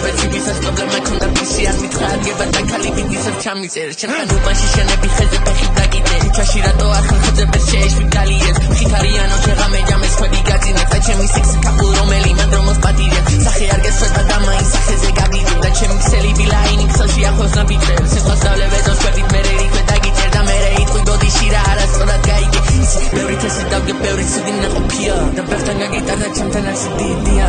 შევეცი ვისაც პრობლემა ქონდა ფისი არ მითხრა ადგება და ქალი ვიდისებ ჩამიწერ შენ ხანობაში შენები ხეზე ფეხი დაგიდე ჩაში რატო ახალ ხეძებს შეეშვი გალიეს ხითარიანო შეღამე ჯამეს ხვედი გაწინე და ჩემი სიქსი კაპულ რომელი მან რომოს პატირებ სახე არ გესვეთა და მაინც სახეზე გავიდე და ჩემი ქსელი ბილაინი ქსელში ახლოს ნაბიჭერ სიტყვას დავლევედოს ხვედით მერე ρίქვე დაგიჭერ და მერე იტყვი გოდიში რა არასწორად გაიგე ბევრი თესი დავგე ბევრი ცუდი ნაყოფია და ბევრთან გაგიტარდა ჩემთან არ სიდიდია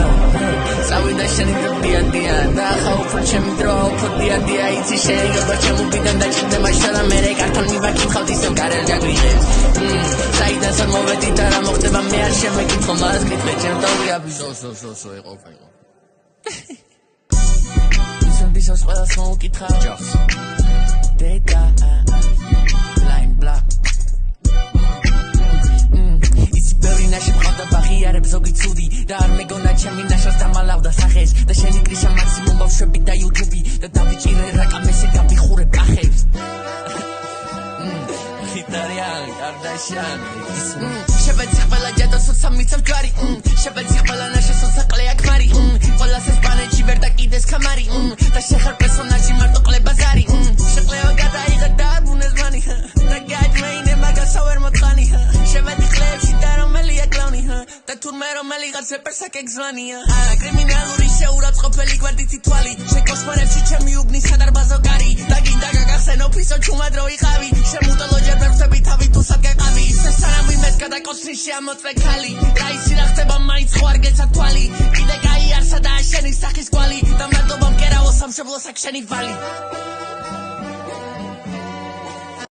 წავიდა შენი დიადია და ახლა უფრო ჩემი დრო უფრო დიადია იცი შეიძლება ჩემუბიდან დაჭირდა მაშა და მერე კართან მივაკითხავთ ისევ გარელ ჯაგვიღებს საიდან სად მოვედით და რა მოხდება მე არ შემეკითხო მას გითხე ჩემ დავიაბი სო იყო ისოს ყველას მოუკითხავ ჯოს დედა ლაინ ბლა ნაში მყავდა ბაღიარებ ზოგი ცუდი და არ მეგონა ჩემი ნაშას დამალავდა სახეს და შენი კრიშა მაქსიმუმ ბავშვები და იუთუბი და დავიჭირე რაკამესი გავიხურე კახებს ხიტარიან კარდაშიან შევეცი ყველა ჯადოს სამიცავ ჯვარი შევეცი ყველა ნაშას საყლეა ქმარი ყველას ესპანეთში ვერ დაკიდეს ქამარი და შეხარ პერსონაჟი მარტო ყლება ზარი შეყლევა გადაიღე და ბუნეს მანი და გაჯმეინე მაგასა ვერ მოთხანი შევედი ყლებში და რომელია კლაუნი და თურმე რომელიღაც რეპერსაკ ეგზვანია კრიმინალური შეურაცხყოფელი გვერდითი თვალი შეკოშმარებში ჩემი უბნის სადარბაზო კარი და გინდა გაგახსენო ფისო ჩუმადრო იყავი შემუტელო ჯერ ვერცები თავი თუ საგეყავი სანამ იმეს გადაკოცნი შეამოწვე ქალი და ისი რა ხდება მაინც ხო არ გეცა თვალი კიდე გაიარსა და შენი სახის კვალი და მარტო მომკერავო სამშობლოს აქ შენი ვალი